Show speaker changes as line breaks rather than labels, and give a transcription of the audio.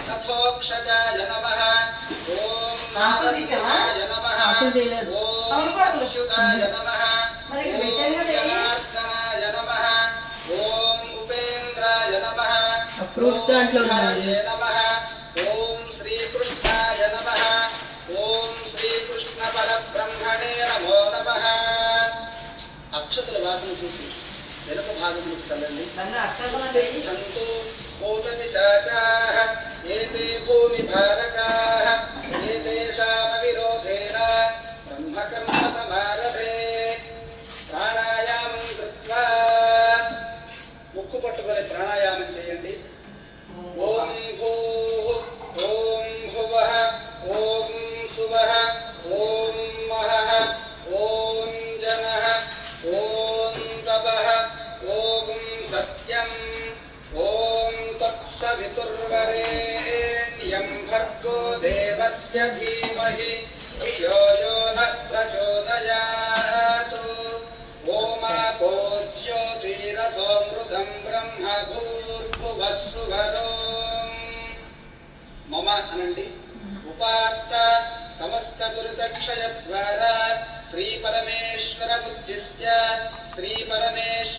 अथोक्षजाय नमः ओम नारसिंहाय नमः ओम अच्युताय नमः ओम जनार्दनाय नमः ओम उपेन्द्राय नमः
फ्रूट्स दांట్లో ఉన్నాయి
नमः ओम श्री कृष्णाय नमः ओम श्री कृष्ण परब्रह्मणे नमो नमः अक्षत्र वासన చూసి వెనుక భాగములకు చల్లండి సంతు భూతమి చాచాః ఏతే భూమి భారకాః ఏతేషామ విరోధేన బ్రహ్మకర్మ సమారభే ప్రాణాయామం కృత్వా ముక్కు పట్టుకొని ప్రాణాయామం చేయండి ఓం భూః ఓం భువః ఓం సువః ఓం మహః ఓం జనః ఓం తపః ఓం సత్యం ఓం తత్సవితుర్వరేణ్యం భర్గో దేవస్య ధీమహి ధియో యో నః ప్రచోదయాత్ ఓమాపో జ్యోతిరథోమృతం బ్రహ్మ భూర్భువస్సుభరో మమ అనండి ఉపాత్త సమస్త దురితక్షయ ద్వారా శ్రీ పరమేశ్వర బుద్ధిస్య శ్రీ పరమేశ్వర